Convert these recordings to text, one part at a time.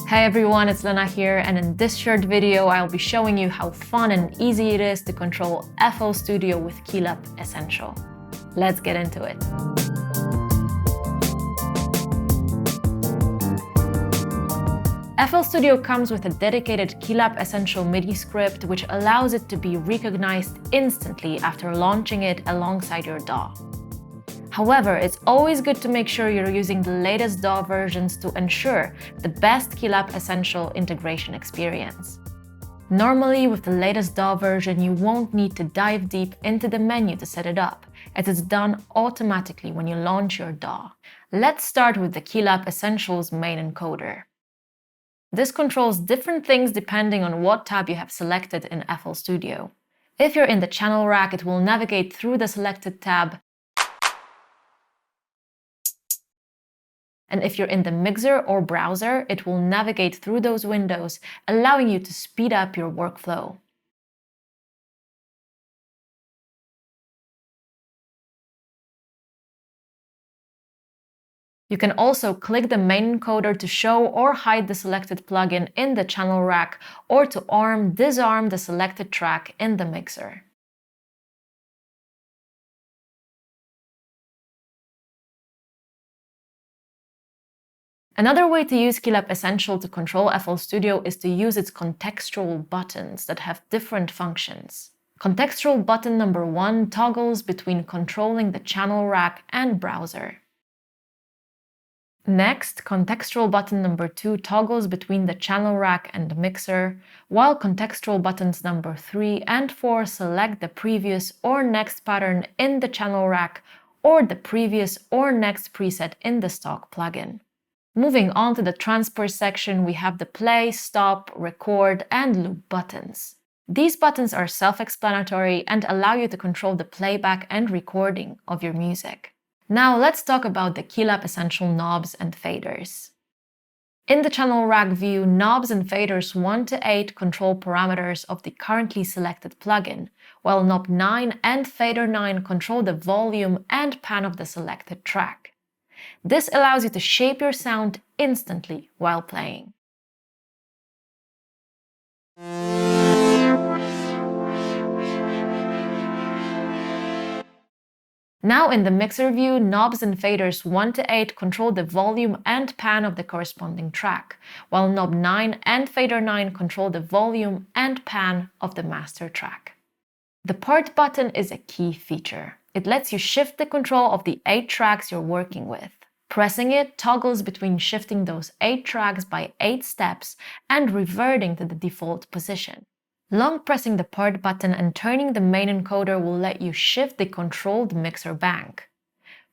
Hey everyone, it's Lena here, and in this short video, I'll be showing you how fun and easy it is to control FL Studio with KeyLab Essential. Let's get into it. FL Studio comes with a dedicated KeyLab Essential MIDI script, which allows it to be recognized instantly after launching it alongside your DAW. However, it's always good to make sure you're using the latest DAW versions to ensure the best KeyLab Essential integration experience. Normally, with the latest DAW version, you won't need to dive deep into the menu to set it up, as it's done automatically when you launch your DAW. Let's start with the KeyLab Essential's main encoder. This controls different things depending on what tab you have selected in FL Studio. If you're in the channel rack, it will navigate through the selected tab. And if you're in the mixer or browser, it will navigate through those windows, allowing you to speed up your workflow. You can also click the main encoder to show or hide the selected plugin in the channel rack, or to disarm the selected track in the mixer. Another way to use KeyLab Essential to control FL Studio is to use its contextual buttons that have different functions. Contextual button number 1 toggles between controlling the channel rack and browser. Next, contextual button number 2 toggles between the channel rack and the mixer, while contextual buttons number 3 and 4 select the previous or next pattern in the channel rack or the previous or next preset in the stock plugin. Moving on to the transport section, we have the play, stop, record, and loop buttons. These buttons are self-explanatory and allow you to control the playback and recording of your music. Now let's talk about the KeyLab Essential knobs and faders. In the channel rack view, knobs and faders 1 to 8 control parameters of the currently selected plugin, while knob 9 and fader 9 control the volume and pan of the selected track. This allows you to shape your sound instantly while playing. Now in the mixer view, knobs and faders 1 to 8 control the volume and pan of the corresponding track, while knob 9 and fader 9 control the volume and pan of the master track. The Part button is a key feature. It lets you shift the control of the 8 tracks you're working with. Pressing it toggles between shifting those 8 tracks by 8 steps and reverting to the default position. Long pressing the Part button and turning the main encoder will let you shift the controlled mixer bank.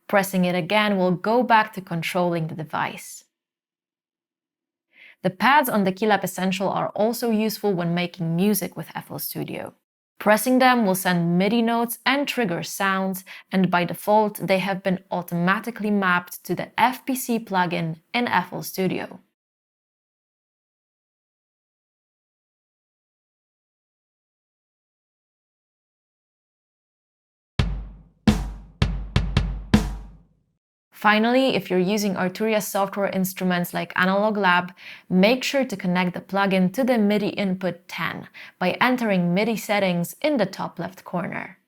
Pressing it again will go back to controlling the device. The pads on the KeyLab Essential are also useful when making music with FL Studio. Pressing them will send MIDI notes and trigger sounds, and by default, they have been automatically mapped to the FPC plugin in FL Studio. Finally, if you're using Arturia software instruments like Analog Lab, make sure to connect the plugin to the MIDI input 10 by entering MIDI settings in the top left corner.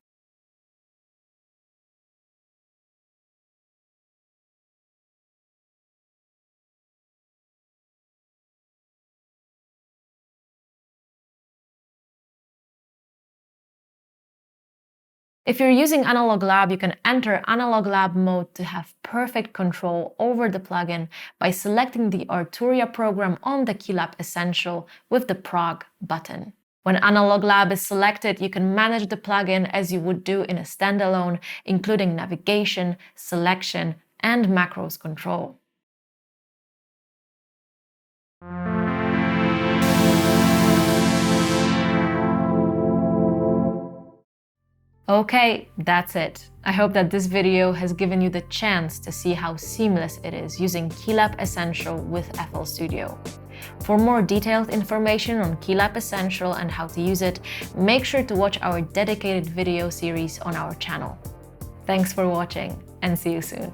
If you're using Analog Lab, you can enter Analog Lab mode to have perfect control over the plugin by selecting the Arturia program on the KeyLab Essential with the Prog button. When Analog Lab is selected, you can manage the plugin as you would do in a standalone, including navigation, selection, and macros control. Okay, that's it. I hope that this video has given you the chance to see how seamless it is using KeyLab Essential with FL Studio. For more detailed information on KeyLab Essential and how to use it, make sure to watch our dedicated video series on our channel. Thanks for watching, and see you soon.